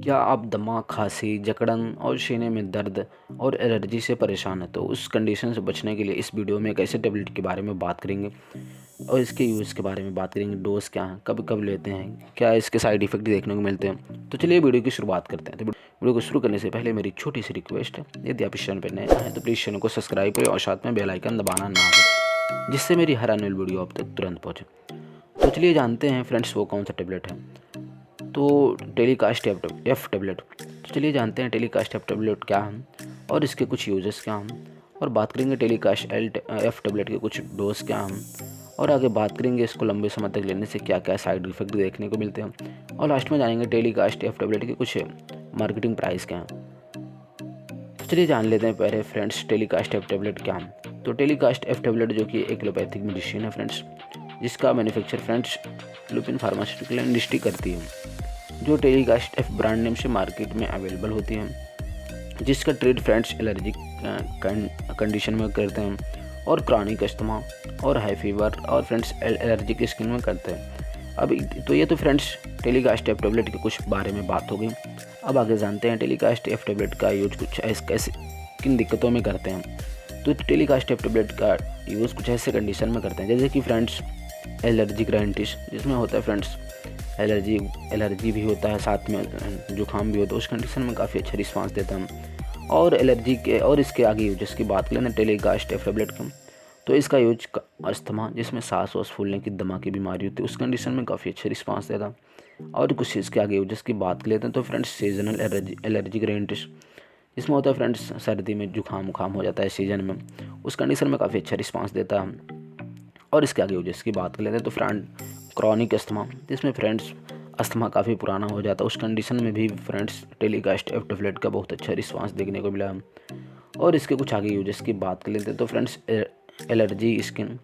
क्या आप दमा, खांसी, जकड़न और सीने में दर्द और एलर्जी से परेशान हैं? तो उस कंडीशन से बचने के लिए इस वीडियो में एक ऐसे टेबलेट के बारे में बात करेंगे और इसके यूज़ के बारे में बात करेंगे। डोज क्या है, कब कब लेते हैं, क्या इसके साइड इफ़ेक्ट देखने को मिलते हैं। तो चलिए वीडियो की शुरुआत करते हैं। तो वीडियो को शुरू करने से पहले मेरी छोटी सी रिक्वेस्ट है, यदि आप इस चैनल पर नए हैं तो प्लीज़ चैनल को सब्सक्राइब करें और साथ में बेल आइकन दबाना ना भूलें, जिससे मेरी हर आने वाली वीडियो आप तक तुरंत पहुँचे। तो चलिए जानते हैं फ्रेंड्स वो कौन सा टेबलेट है। तो टेलीकास्ट एफ टेबलेट। तो चलिए जानते हैं टेलीकास्ट एफ टेबलेट क्या है और इसके कुछ यूजेस क्या हैं, और बात करेंगे टेलीकास्ट एफ टेबलेट के कुछ डोज क्या हैं, और आगे बात करेंगे इसको लंबे समय तक लेने से क्या क्या साइड इफ़ेक्ट देखने को मिलते हैं, और लास्ट में जानेंगे टेलीकास्ट एफ टेबलेट के कुछ मार्केटिंग प्राइस क्या हैं। तो चलिए जान लेते हैं पहले फ्रेंड्स टेलीकास्ट एफ टेबलेट क्या है। तो टेलीकास्ट एफ टेबलेट जो कि एक एलोपैथिक मेडिसिन है फ्रेंड्स, जिसका manufacture friends Lupin pharmaceutical industry करती है, जो टेलीकास्ट एफ ब्रांड नेम से मार्केट में अवेलेबल होती हैं, जिसका ट्रीट फ्रेंड्स एलर्जिक कंडीशन में करते हैं और क्रॉनिक अस्थमा और हाई फीवर और फ्रेंड्स एलर्जिक स्किन में करते हैं। अब तो ये तो फ्रेंड्स टेलीकास्ट एफ टेबलेट के कुछ बारे में बात हो गई। अब आगे जानते हैं टेलीकास्ट एफ टेबलेट का यूज कुछ कैसे किन दिक्कतों में करते हैं। तो टेलीकास्ट एफ टेबलेट का यूज़ कुछ ऐसे कंडीशन में करते हैं जैसे कि फ्रेंड्स एलर्जिक राइनिटिस, जिसमें होता है फ्रेंड्स एलर्जी भी होता है, साथ में जुकाम भी होता है, उस कंडीशन में काफ़ी अच्छा रिस्पांस देता है। और एलर्जी के और इसके आगे यूजेस की बात करें ना टेलीकास्ट एफ टेबलेट का, तो इसका यूज अस्थमा, जिसमें सांस वास फूलने की दमा की बीमारी होती है, उस कंडीशन में काफ़ी अच्छा रिस्पांस देता है। और कुछ इसके आगे यूजेस की बात कर लेते हैं तो फ्रेंड्स सीजनल एलर्जिक राइनिटिस, इसमें होता है फ्रेंड्स सर्दी में जुकाम उखाम हो जाता है सीजन में, उस कंडीशन में काफ़ी अच्छा रिस्पांस देता है। और इसके आगे यूजेस की बात कर लेते हैं तो फ्रेंड क्रॉनिक अस्थमा, जिसमें फ्रेंड्स अस्थमा काफ़ी पुराना हो जाता है, उस कंडीशन में भी फ्रेंड्स टेलीकास्ट एफ टेबलेट का बहुत अच्छा रिस्पांस देखने को मिला है। और इसके कुछ आगे यूजेस की बात कर लेते हैं तो फ्रेंड्स एलर्जी स्किन,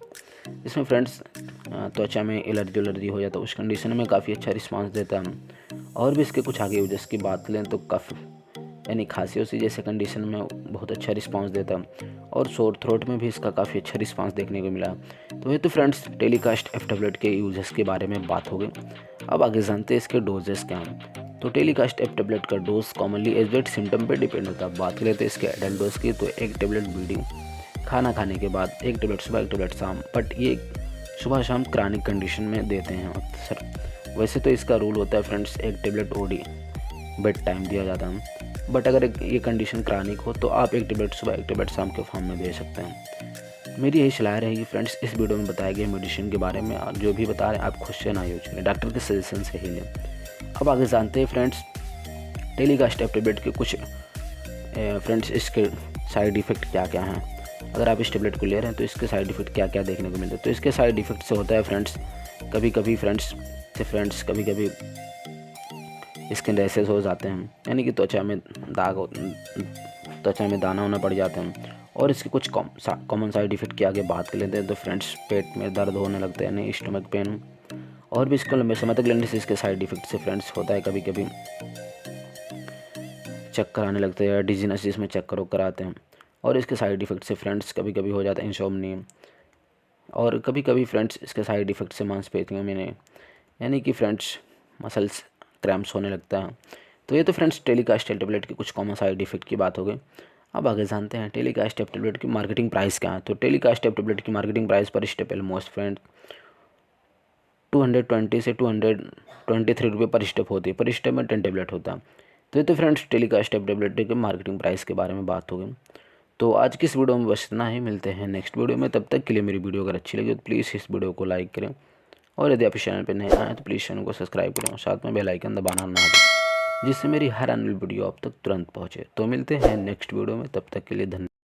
इसमें फ्रेंड्स त्वचा में एलर्जी हो जाता है, उस कंडीशन में काफ़ी अच्छा रिस्पांस देता है। और भी इसके कुछ आगे यूजेस की बात करें तो कफ यानी खांसी उसी जैसे कंडीशन में बहुत अच्छा रिस्पांस देता है, और शोर थ्रोट में भी इसका काफ़ी अच्छा रिस्पांस देखने को मिला। तो ये तो फ्रेंड्स टेलीकास्ट एफ टेबलेट के यूजेस के बारे में बात हो गई। अब आगे जानते हैं इसके डोजेस क्या हैं। तो टेलीकास्ट एफ टेबलेट का डोज कॉमनली एग्जैक्ट सिम्टम पर डिपेंड होता है। बात करें तो इसके एडल्ट डोज की, तो एक टेबलेट ब्लीडिंग खाना खाने के बाद, एक टेबलेट सुबह, एक टेबलेट शाम, बट ये सुबह शाम क्रॉनिक कंडीशन में देते हैं अक्सर। वैसे तो इसका रूल होता है फ्रेंड्स एक टेबलेट ओडी बेड टाइम दिया जाता है, बट अगर ये कंडीशन क्रॉनिक हो तो आप एक टेबलेट सुबह, एक टेबलेट शाम के फॉर्म में दे सकते हैं। मेरी यही सलाह रहेगी फ्रेंड्स, इस वीडियो में बताए गए मेडिसिन के बारे में जो भी बता रहे हैं आप खुद से ना यूज करें, डॉक्टर के सजेशन से ही लें। अब आगे जानते हैं फ्रेंड्स टेलीकास्ट एफ टेबलेट के कुछ फ्रेंड्स इसके साइड इफ़ेक्ट क्या क्या हैं। अगर आप इस टेबलेट को ले रहे हैं तो इसके साइड इफ़ेक्ट क्या क्या देखने को मिलते हैं। तो इसके साइड इफ़ेक्ट से होता है फ्रेंड्स कभी कभी कभी कभी स्किन रैशेस हो जाते हैं, यानी कि त्वचा में दाना होना पड़ जाते हैं। और इसके कुछ कॉमन साइड इफ़ेक्ट की आगे बात कर लेते हैं तो फ्रेंड्स पेट में दर्द होने लगता है, यानी स्टमक पेन। और भी इसको लंबे समय तक लेने से इसके साइड इफ़ेक्ट से फ्रेंड्स होता है कभी कभी चक्कर आने लगते हैं, डिजीनेस जिसमें चक्कर वक्कर आते हैं। और इसके साइड इफ़ेक्ट से फ्रेंड्स कभी कभी हो जाता है इंसोम्निया। और कभी कभी फ्रेंड्स इसके साइड इफ़ेक्ट से मांसपेशियों में यानी कि फ्रेंड्स मसल्स क्रैम्प्स होने लगता है। तो ये तो फ्रेंड्स टेलीकास्ट टेबलेट की कुछ कॉमन साइड इफ़ेक्ट की बात हो गई। अब आगे जानते हैं टेलीकास्ट टेबलेट की मार्केटिंग प्राइस क्या है। तो टेलीकास्ट टेबलेट की मार्केटिंग प्राइस पर स्टेप ऑलमोस्ट फ्रेंड 220 से 223 रुपये पर स्टेप होती है। पर स्टेप में 10 टेबलेट होता है। तो ये तो फ्रेंड्स टेलीकास्ट टेबलेट के मार्केटिंग प्राइस के बारे में बात हो गई। तो आज की इस वीडियो में बस इतना ही, मिलते हैं नेक्स्ट वीडियो में। तब तक के लिए मेरी वीडियो अगर अच्छी लगी तो प्लीज़ इस वीडियो को लाइक करें, और यदि आप इस चैनल पर नए आए तो प्लीज़ चैनल को सब्सक्राइब करें और साथ में बेल आइकन दबाना ना भूलें, जिससे मेरी हर आने वाली वीडियो आप तक तुरंत पहुँचे। तो मिलते हैं नेक्स्ट वीडियो में, तब तक के लिए धन्यवाद।